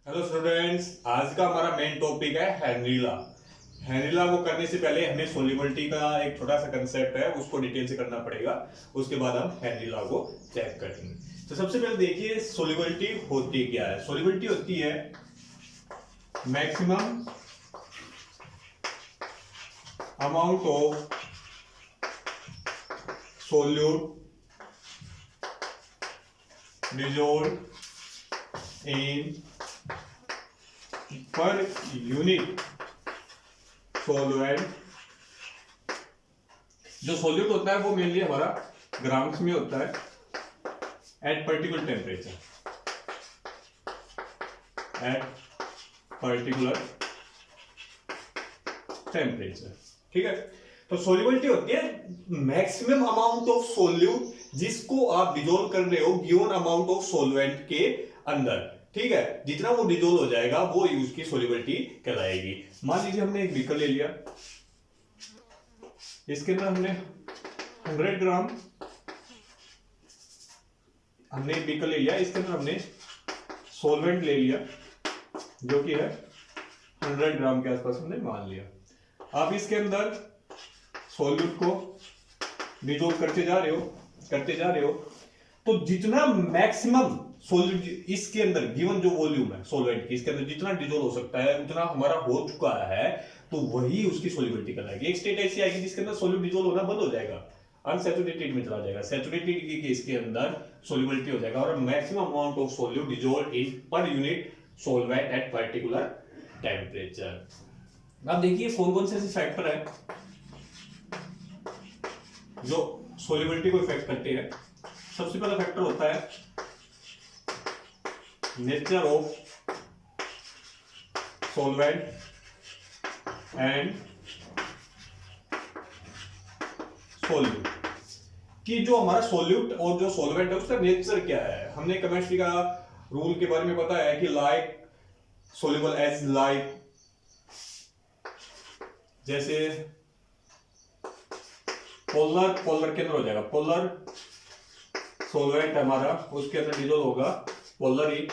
Hello students, आज का हमारा मेन टॉपिक है हेनरी लॉ। हेनरी लॉ को करने से पहले हमें सोल्युबिलिटी का एक छोटा सा कंसेप्ट है, उसको डिटेल से करना पड़ेगा। उसके बाद हम हेनरी लॉ को चेक करेंगे। तो सबसे पहले देखिए सोल्युबिलिटी होती क्या है। सोल्युबिलिटी होती है maximum amount of solute dissolved in per unit solvent। जो सोल्यूट होता है वो मेनली हमारा ग्राम्स में होता है at particular temperature, at particular temperature. ठीक है, तो सोल्युबिलिटी होती है मैक्सिमम अमाउंट ऑफ सोल्यूट जिसको आप डिजोल्व कर रहे हो गिवन अमाउंट ऑफ सोलवेंट के अंदर। ठीक है, जितना वो डिजोल्व हो जाएगा वो उसकी सोल्युबिलिटी कहलाएगी। मान लीजिए हमने एक बीकर ले लिया, इसके अंदर हमने 100 ग्राम हमने एक बीकर ले लिया, इसके अंदर हमने सोलवेंट ले लिया जो कि है 100 ग्राम के आसपास हमने मान लिया। आप इसके अंदर सॉल्यूट को डिजोल्व करते जा रहे हो तो जितना मैक्सिमम सॉल्यूट इसके अंदर गिवन जो वॉल्यूम है सॉल्वेंट की, इसके अंदर जितना डिजोल्व हो सकता है उतना हमारा हो चुका है, तो वही उसकी सॉल्युबिलिटी कहलाएगी। एक स्टेट ऐसी आएगी जिसके अंदर सॉल्यूट डिजोल्व होना बंद हो जाएगा, अनसैचुरेटेड में चला जाएगा। सैचुरेटेड की केस के अंदर सॉल्युबिलिटी हो जाएगा और maximum amount of solute dissolve in per unit solvent at particular temperature. अब देखिए कौन कौन से ऐसे फैक्टर है जो सोल्युबिलिटी को इफेक्ट करते हैं। सबसे पहला फैक्टर होता है nature of solvent and solute, कि जो हमारा सोल्यूट और जो सॉल्वेंट है उसका नेचर क्या है। हमने केमिस्ट्री का रूल के बारे में पता है कि लाइक सोल्यूबल एज लाइक, जैसे पोलर के अंदर हो जाएगा, पोलर सॉल्वेंट हमारा उसके अंदर डिजोल्व होगा polar he.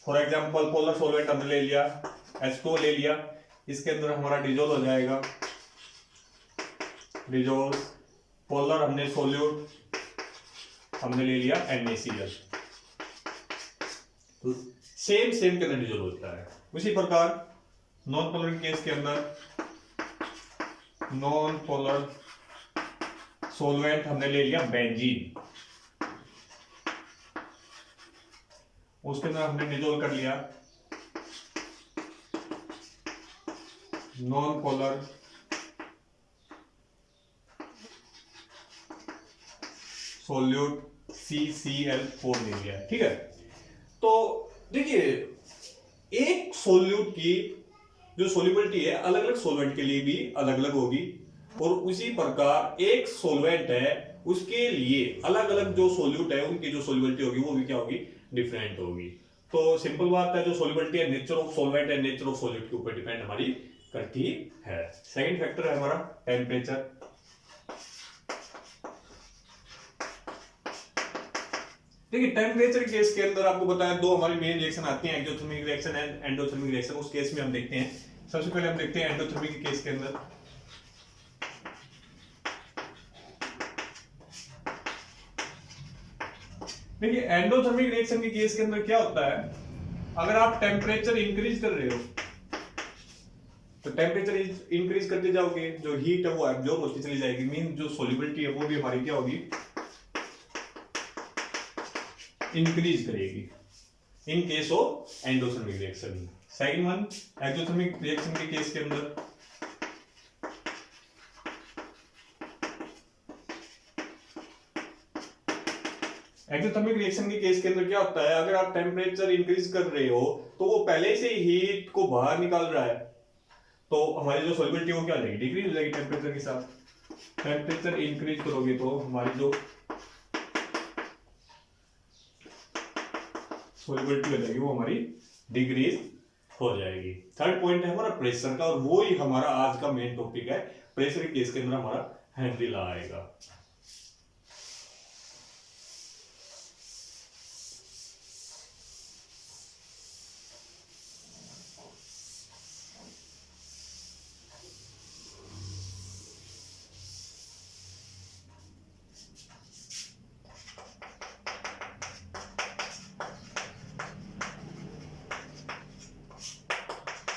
For example polar solvent हमने ले लिया, H2O ले लिया, इसके अंदर हमारा डिजोल्व हो जाएगा डिजोल्व। पोलर हमने सोल्यूट हमने ले लिया NaCl, तो सेम के अंदर डिजोल्व होता है। उसी प्रकार नॉन पोलर केस के अंदर नॉन पोलर सॉल्वेंट हमने ले लिया बेंजीन, उसके अंदर हमने डिजोल्व कर लिया नॉन पोलर सोल्यूट CCl4 ले लिया। ठीक है, तो देखिए एक सोल्यूट की जो सोल्युबिलिटी है अलग अलग सोल्वेंट के लिए भी अलग अलग होगी, और उसी प्रकार एक सोल्वेंट है उसके लिए अलग अलग जो सोल्यूट है उनकी जो सोल्युबिलिटी होगी वो भी क्या होगी, डिफरेंट होगी। तो सिंपल बात है, जो सोल्युबिलिटी है नेचर ऑफ सोल्वेंट है नेचर ऑफ सोल्यूट के ऊपर डिपेंड हमारी करती है। सेकंड फैक्टर है हमारा टेम्परेचर। देखिए टेम्परेचर केस के अंदर आपको पता है दो हमारी मेन रिएक्शन आती हैं, exothermic reaction and endothermic reaction. उस केस में हम देखते हैं, सबसे पहले हम देखते हैं एंडोथर्मिक केस के अंदर। देखिए एंडोथर्मिक रिएक्शन के केस के अंदर क्या होता है, अगर आप टेम्परेचर इंक्रीज कर रहे हो तो टेम्परेचर इंक्रीज करते जाओगे, जो हीट है वो एब्जॉर्ब होती चली जाएगी, मीन जो सोल्युबिलिटी है वो भी हमारी क्या होगी, इंक्रीज करेगी in case of endothermic reaction. Second one exothermic reaction के केस के अंदर एक्सोथर्मिक रिएक्शन के केस के अंदर क्या होता है, अगर आप टेम्परेचर इंक्रीज कर रहे हो तो वो पहले से ही हीट को बाहर निकाल रहा है, तो हमारी जो सोल्युबिलिटी वो क्या हो जाएगी, डिक्रीज हो जाएगी टेम्परेचर के साथ। टेम्परेचर इंक्रीज करोगे तो हमारी जो सोल्युबिलिटी हो जाएगी वो हमारी डिक्रीज हो जाएगी। थर्ड पॉइंट है हमारा प्रेशर का, और वो ही हमारा आज का मेन टॉपिक है। प्रेशर के केस के अंदर हमारा हेनरी लॉ आएगा।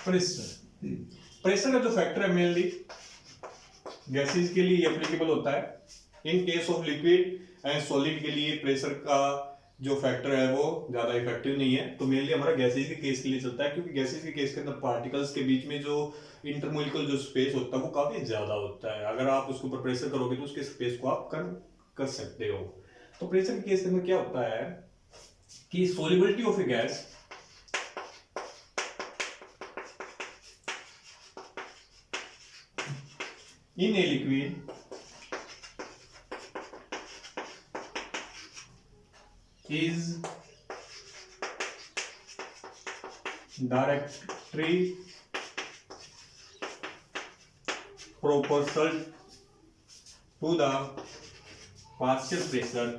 प्रेशर, प्रेशर का जो फैक्टर है मेनली गैसेज के लिए एप्लीकेबल होता है। In case of liquid and solid के लिए प्रेशर का जो फैक्टर है वो ज्यादा इफेक्टिव नहीं है, तो मेनली हमारा गैसेज के केस के लिए चलता है, क्योंकि गैसेज के केस के अंदर पार्टिकल्स के बीच में जो इंटरमोलिकुलर जो स्पेस होता है वो काफी ज्यादा होता है। अगर आप उसके ऊपर प्रेशर करोगे तो उसके स्पेस को आप कम कर सकते हो। तो प्रेशर के केस के अंदर क्या होता है कि solubility of a gas in a liquid is directly proportional to the partial pressure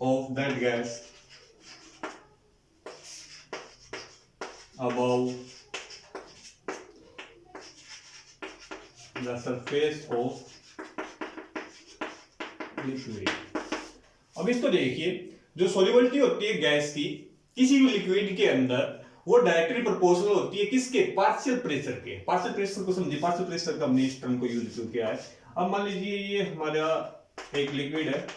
of that gas above the surface of liquid। अब इसको देखिए, जो सोल्युबिलिटी होती है गैस की किसी भी लिक्विड के अंदर वो डायरेक्टली प्रोपोर्शनल होती है किसके, पार्शियल प्रेशर के। पार्शियल प्रेशर को समझिए, पार्शियल प्रेशर का हमने इस टर्म को यूज किया है। अब मान लीजिए ये हमारा एक लिक्विड है,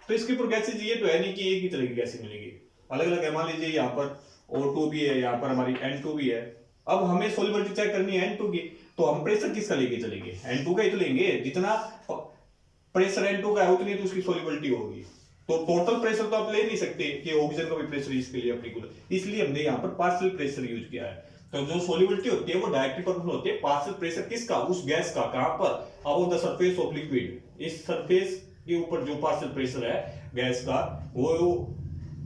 तो इसके ऊपर गैसेज ये तो है नहीं कि एक ही तरह की गैसेज मिलेगी, अलग अलग है। मान लीजिए यहाँ पर O2 भी है, यहाँ पर हमारी N2 भी है। अब हमें सोल्युबिलिटी चेक करनी है N2 की, तो हम प्रेशर किसका लेके चलेंगे, N2 का ही तो लेंगे। जितना प्रेशर N2 का है उतनी तो उसकी सोल्युबिलिटी होगी। तो टोटल प्रेशर तो आप ले नहीं सकते कि ऑक्सीजन का भी प्रेशर इसके लिए एप्लीकेबल, इसलिए हमने यहाँ पर पार्शियल प्रेशर यूज किया है। तो जो सोल्युबिलिटी होती है वो डायरेक्टली प्रोपोर्शनल होती है पार्शियल प्रेशर किसका, उस गैस का। कहां पर, above the surface of liquid. इस सरफेस के ऊपर जो पार्शियल प्रेशर है गैस का, वो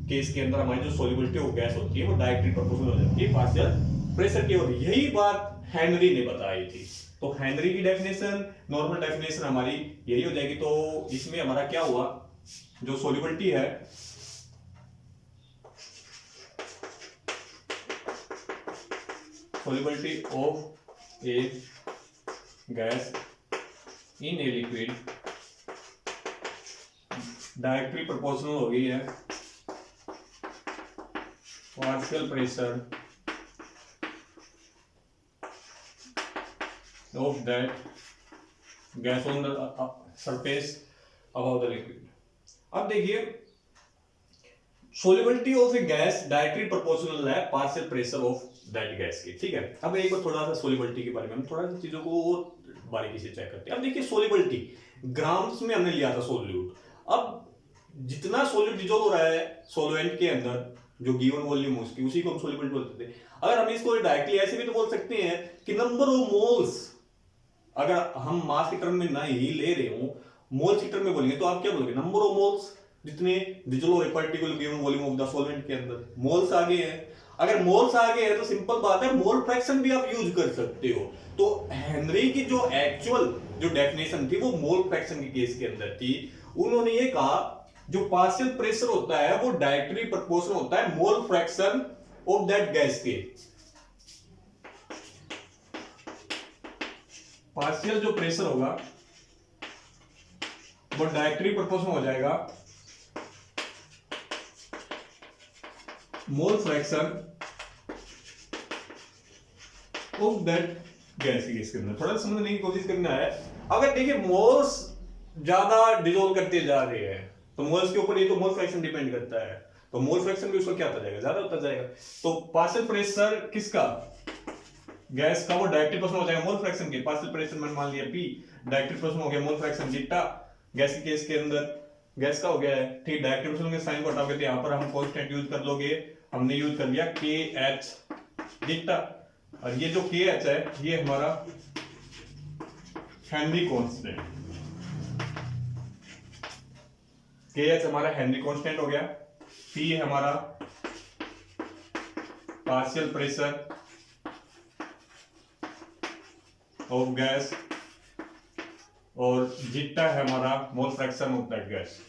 केस के अंदर हमारी जो सोल्युबिलिटी वो गैस होती है वो डायरेक्टली प्रोपोर्शनल हो जाती है पार्शियल प्रेशर की ओर। यही बात हेनरी ने बताई थी। तो हेनरी की डेफिनेशन, नॉर्मल डेफिनेशन हमारी यही हो जाएगी। तो इसमें हमारा क्या हुआ, जो सोल्युबिलिटी है solubility of a gas in a liquid directly proportional हो गई है partial pressure of that gas on the surface above the liquid. अब देखिए, solubility of a gas directly proportional है partial pressure of that gas की, ठीक है। अब एक बार थोड़ा सा सोल्युबिलिटी के बारे में हम थोड़ा सा चीजों को और बारीकी से चेक करते हैं। अब देखिए, सोल्युबिलिटी ग्राम्स में हमने लिया था सोल्यूट। अब जितना सोल्यूट डिजोल्व हो रहा है सॉल्वेंट के अंदर, जो गिवन वॉल्यूम उसकी, उसी को हम सोल्युबिलिटी बोलते थे। अगर हम इसको डायरेक्टली ऐसे भी तो बोल सकते हैं कि नंबर ऑफ मोल्स, अगर हम मास के टर्म में ना ही ले रहे हो, मोल्स के टर्म में बोलेंगे तो आप क्या बोलोगे, नंबर ऑफ मोल्स जितने डिजोल्व हो particular given volume of the solvent के अंदर। मोल्स आगे हैं, अगर मोल्स आगे है तो सिंपल बात है मोल फ्रैक्शन भी आप यूज कर सकते हो। तो हेनरी की जो एक्चुअल जो डेफिनेशन थी वो मोल फ्रैक्शन के केस के अंदर थी। उन्होंने ये कहा जो पार्शियल प्रेशर होता है वो डायरेक्टली प्रोपोर्शनल होता है mole fraction of that gas के। पार्शियल जो प्रेशर होगा वो डायरेक्टली प्रोपोर्शनल हो जाएगा mole fraction of that gas के अंदर। थोड़ा समझने की कोशिश करना है। अगर देखिए मोल्स ज्यादा डिसॉल्व करते जा रहे हैं तो मोल्स के ऊपर ये तो मोल फ्रैक्शन डिपेंड करता है, तो मोल फ्रैक्शन भी उसका क्या होता जाएगा, ज्यादा होता जाएगा। तो पार्शियल प्रेशर किसका, गैस का, वो डायरेक्टली प्रोपोर्शनल हो जाएगा मोल फ्रैक्शन के। पार्शियल प्रेशर मैंने मान लिया P, डायरेक्टली प्रोपोर्शनल हो गया मोल फ्रैक्शन जीटा, गैस के केस के अंदर गैस का हो गया है, ठीक। डायरेक्टली प्रोपोर्शनल के साइन को हटाओगे तो यहां पर हम कांस्टेंट यूज कर लोगे, हमने यूज कर लिया KH जीटा। और ये जो KH है ये हमारा हेनरी कांस्टेंट, KH हमारा हेनरी कांस्टेंट हो गया। P है हमारा पार्शियल प्रेशर ऑफ गैस और जीटा है हमारा mole fraction of that gas.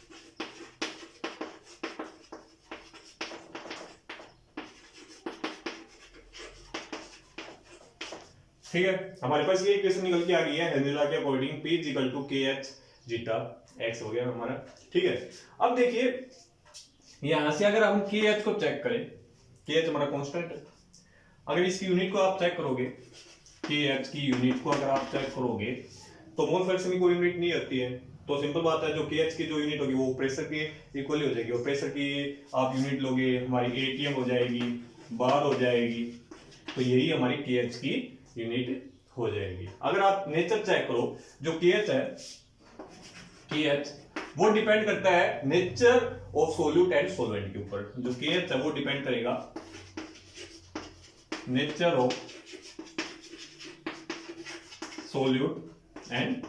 ठीक है, हमारे पास ये इक्वेशन निकल के आ गई है हेनरी लॉ के according P equal to KH zeta, x हो गया हमारा, ठीक है। अब देखिए यहां से अगर हम के एच को चेक करें, के एच हमारा कांस्टेंट है, अगर इसकी यूनिट को आप चेक करोगे, के एच की यूनिट को अगर आप चेक करोगे तो मोल फ्रैक्शन की कोई यूनिट नहीं आती है। तो सिंपल बात है, जो के एच की जो यूनिट होगी वो प्रेशर के इक्वली हो जाएगी, और प्रेशर की आप यूनिट लोगे हमारी एटीएम हो जाएगी, बार हो जाएगी, तो यही हमारी के एच की यूनिट हो जाएगी। अगर आप नेचर चेक करो, जो के एच है, के एच वो डिपेंड करता है nature of solute and solvent के ऊपर। जो के एच है वो डिपेंड करेगा nature of solute and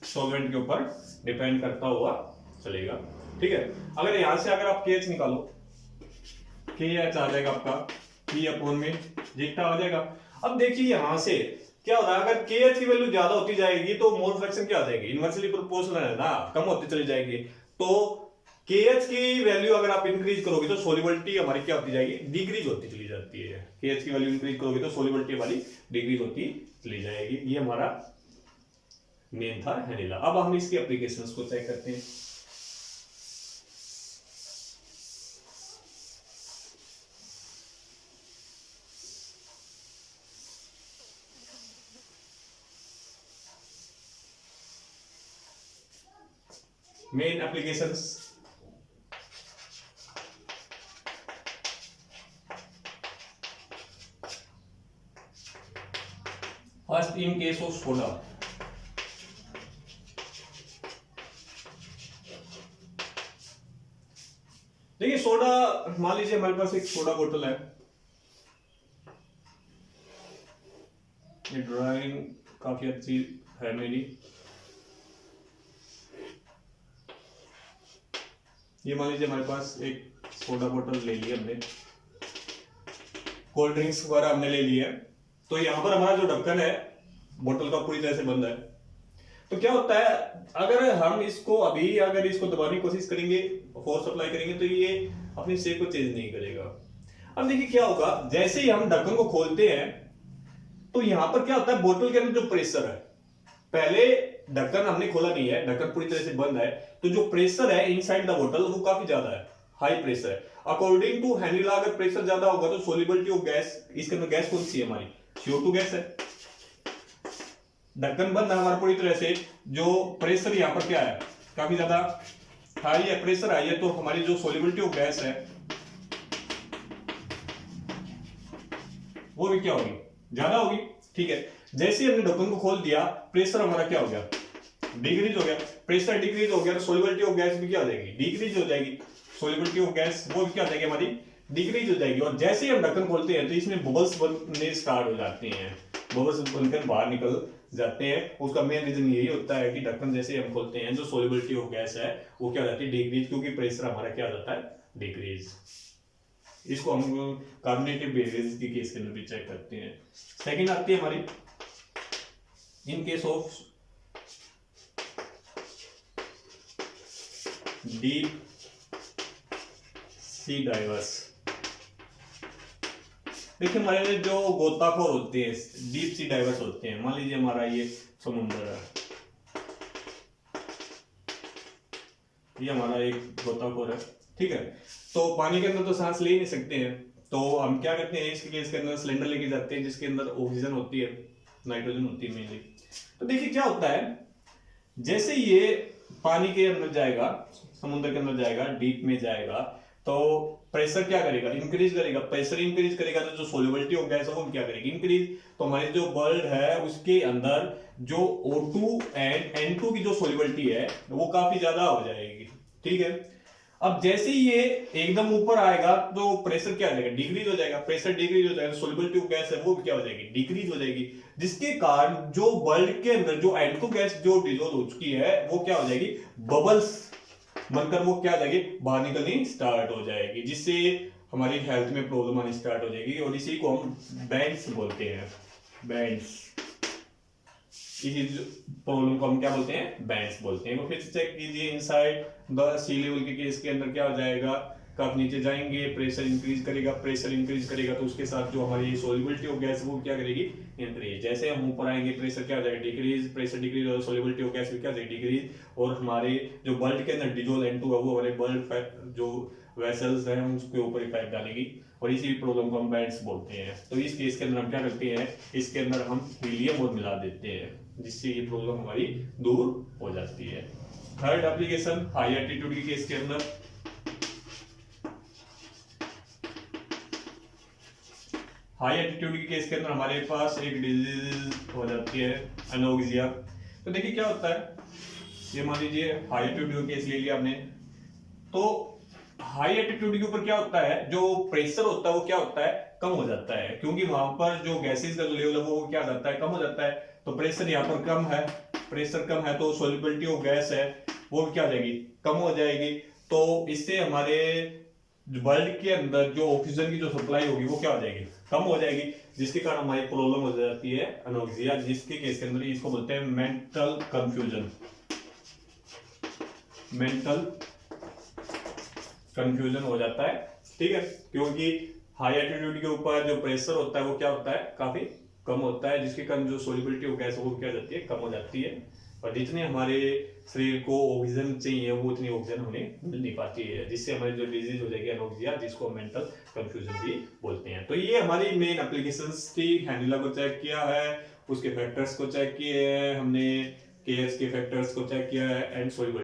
solvent के ऊपर डिपेंड करता हुआ चलेगा। ठीक है, अगर यहां से अगर आप के एच निकालो, के एच आ जाएगा आपका पी अपॉन में जीटा आ जाएगा। अब देखिए यहां से क्या होता है, अगर के एच की वैल्यू ज्यादा होती जाएगी तो मोल फ्रैक्शन क्या आ जाएगी, इनवर्सली प्रोपोर्शनल है ना, कम होती चली जाएगी। तो के एच की वैल्यू अगर आप इंक्रीज करोगे तो सोल्युबिलिटी हमारी क्या होती जाएगी, डिक्रीज होती चली जाती है। के एच की वैल्यू इंक्रीज करोगे तो सोल्युबिलिटी हमारी डिक्रीज होती चली जाएगी। ये हमारा मेन था हैनिला। अब हम इसकी एप्लीकेशंस को चेक करते हैं। Main applications, first in case of soda, देखिए सोडा, मान लीजिए हमारे पास एक सोडा बोतल है, ये ड्राइंग काफी अच्छी है मेरी, ये मान लीजिए हमारे पास एक सोडा बोतल ले ली हमने, कोल्ड ड्रिंक्स वगैरह हमने ले ली है। तो यहां पर हमारा जो ढक्कन है बोतल का पूरी तरह से बंद है। तो क्या होता है, अगर हम इसको अभी अगर इसको दबाने की कोशिश करेंगे, फोर्स अप्लाई करेंगे, तो ये अपनी शेप को चेंज नहीं करेगा। अब देखिए क्या होगा, जैसे ही हम ढक्कन को खोलते हैं तो यहां पर क्या होता है, बोतल के अंदर जो प्रेशर है, पहले ढक्कन हमने खोला नहीं है, ढक्कन पूरी तरह से बंद है, तो जो प्रेशर है इनसाइड द बोतल वो काफी ज्यादा है, हाई प्रेशर है। अकॉर्डिंग टू हैनिला अगर प्रेशर ज्यादा होगा तो सोल्युबिलिटी ऑफ गैस, इसके अंदर गैस कौन सी है हमारी, CO2 गैस है। ढक्कन बंद है हमारा पूरी तरह से, जो प्रेशर यहाँ पर क्या है, काफी ज्यादा हाई है, प्रेशर हाई है, तो हमारी जो सोल्युबिलिटी ऑफ गैस है वो भी क्या होगी, ज्यादा होगी। ठीक है, जैसे ही हमने ढक्कन को खोल दिया, प्रेशर हमारा क्या हो गया, डिक्रीज हो गया। प्रेशर डिक्रीज हो गया तो सोल्युबिलिटी ऑफ गैस भी क्या हो जाएगी, डिक्रीज हो जाएगी। सोल्युबिलिटी ऑफ गैस वो भी क्या हो जाएगी हमारी, डिक्रीज हो जाएगी। और जैसे ही हम ढक्कन खोलते हैं तो इसमें बबल्स बनने स्टार्ट हो जाते हैं, बबल्स बनकर बाहर निकल जाते हैं। उसका मेन रीजन यही होता है कि ढक्कन जैसे हम खोलते हैं जो सोल्युबिलिटी ऑफ गैस है वो क्या हो जाती है, डिक्रीज, क्योंकि प्रेशर हमारा क्या हो जाता है, डिक्रीज। इसको हम कार्बोनेटिव बेवरेज के केस के अंदर भी चेक करते हैं। सेकंड आती है हमारी in case of deep sea diverse. देखिए हमारे जो गोताखोर होते हैं, डीप सी डाइवर्स होते हैं, मान लीजिए हमारा ये समुद्र है, ये हमारा एक गोताखोर है, ठीक है। तो पानी के अंदर तो सांस ले नहीं सकते हैं, तो हम क्या करते हैं, इसके केस के अंदर सिलेंडर लेके जाते हैं जिसके अंदर ऑक्सीजन होती है, नाइट्रोजन होती है मेनली। तो देखिए क्या होता है, जैसे ये पानी के अंदर जाएगा, समुद्र के अंदर जाएगा, डीप में जाएगा, तो प्रेशर क्या करेगा, इंक्रीज करेगा। प्रेशर इंक्रीज करेगा तो जो सोल्युबिलिटी ऑफ गैस है वो क्या करेगी, इंक्रीज। तो हमारी जो वर्ल्ड है उसके अंदर जो O2 एंड N2 की जो सोल्युबिलिटी है वो काफी ज्यादा हो जाएगी, ठीक है। अब जैसे ही ये एकदम ऊपर आएगा तो प्रेशर क्या हो जाएगा, डिक्रीज हो जाएगा। प्रेशर डिक्रीज हो जाएगा, सोल्युबिलिटी ऑफ गैस है वो क्या हो जाएगी, डिक्रीज हो जाएगी, जिसके कारण जो वर्ल्ड के अंदर जो N2 गैस जो डिसॉल्व हो चुकी है वो क्या हो जाएगी, बबल्स बनकर वो क्या हो जाएगी, बाहर निकलनी स्टार्ट हो जाएगी, जिससे हमारी हेल्थ में प्रॉब्लम आनी स्टार्ट हो जाएगी। और इसी को हम बैंड्स बोलते हैं, बैंड्स। इसी प्रॉब्लम को हम क्या बोलते हैं, बैंड्स बोलते हैं। वो फिर से चेक कीजिए, इनसाइड द सी लेवल के केस के अंदर क्या हो जाएगा, कफ नीचे जाएंगे, प्रेशर इंक्रीज करेगा, प्रेशर इंक्रीज करेगा तो उसके साथ जो हमारी सोल्युबिलिटी ऑफ गैस वो क्या करेगी, इंक्रीज। जैसे हम ऊपर आएंगे प्रेशर क्या हो जाएगा, डिक्रीज, प्रेशर डिक्रीज और सोल्युबिलिटी ऑफ गैस भी क्या हो जाएगी, डिक्रीज। और हमारे जो ब्लड के अंदर डिजोल N2 है वो हमारे ब्लड जो वेसल्स हैं उसके ऊपर इफेक्ट डालेगी और इसी प्रॉब्लम को हम बैंड्स बोलते हैं। तो इस केस के अंदर हम क्या करते हैं, इसके अंदर हम हीलियम और मिला देते हैं जिससे ये प्रॉब्लम हमारी दूर हो जाती है। थर्ड एप्लीकेशन हाई एल्टीट्यूड के केस के अंदर, हाई एल्टीट्यूड के केस के अंदर हमारे पास एक डिजीज हो जाती है एनोक्सिया। तो देखिए क्या होता है, ये मान लीजिए हाई एल्टीट्यूड का केस ले लिया आपने, तो हाई एल्टीट्यूड के ऊपर क्या होता है, जो प्रेशर होता है वो क्या होता है, कम हो जाता है, क्योंकि वहां पर जो गैसेस का लेवल है वो क्या हो जाता है, कम हो जाता है। तो प्रेशर यहाँ पर कम है, प्रेशर कम है तो सोल्युबिलिटी ऑफ गैस है वो क्या हो जाएगी, कम हो जाएगी। तो इससे हमारे ब्लड के अंदर जो ऑक्सीजन की जो सप्लाई होगी वो क्या हो जाएगी, कम हो जाएगी, जिसके कारण हमारी प्रॉब्लम हो जाती है एनोक्सिया, जिसके केस के अंदर इसको बोलते हैं मेंटल कंफ्यूजन। मेंटल कंफ्यूजन हो जाता है, ठीक है, क्योंकि हाई एल्टीट्यूड के ऊपर जो प्रेशर होता है वो क्या होता है, काफी कम होता है, जिसके कारण जो सोल्युबिलिटी ऑफ गैस वो क्या हो जाती है, कम हो जाती है। और जितने हमारे शरीर को ऑक्सीजन चाहिए वो उतनी ऑक्सीजन हमें मिल नहीं पाती है, जिससे हमारी जो डिजीज हो जाएगी एनोक्सिया, जिसको मेंटल कंफ्यूजन भी बोलते हैं। तो ये हमारी मेन एप्लीकेशंस थी। हैंडला को चेक किया है, उसके फैक्टर्स को चेक किए हैं हमने, केएस के फैक्टर्स को चेक किया है एंड सोल्युबिलिटी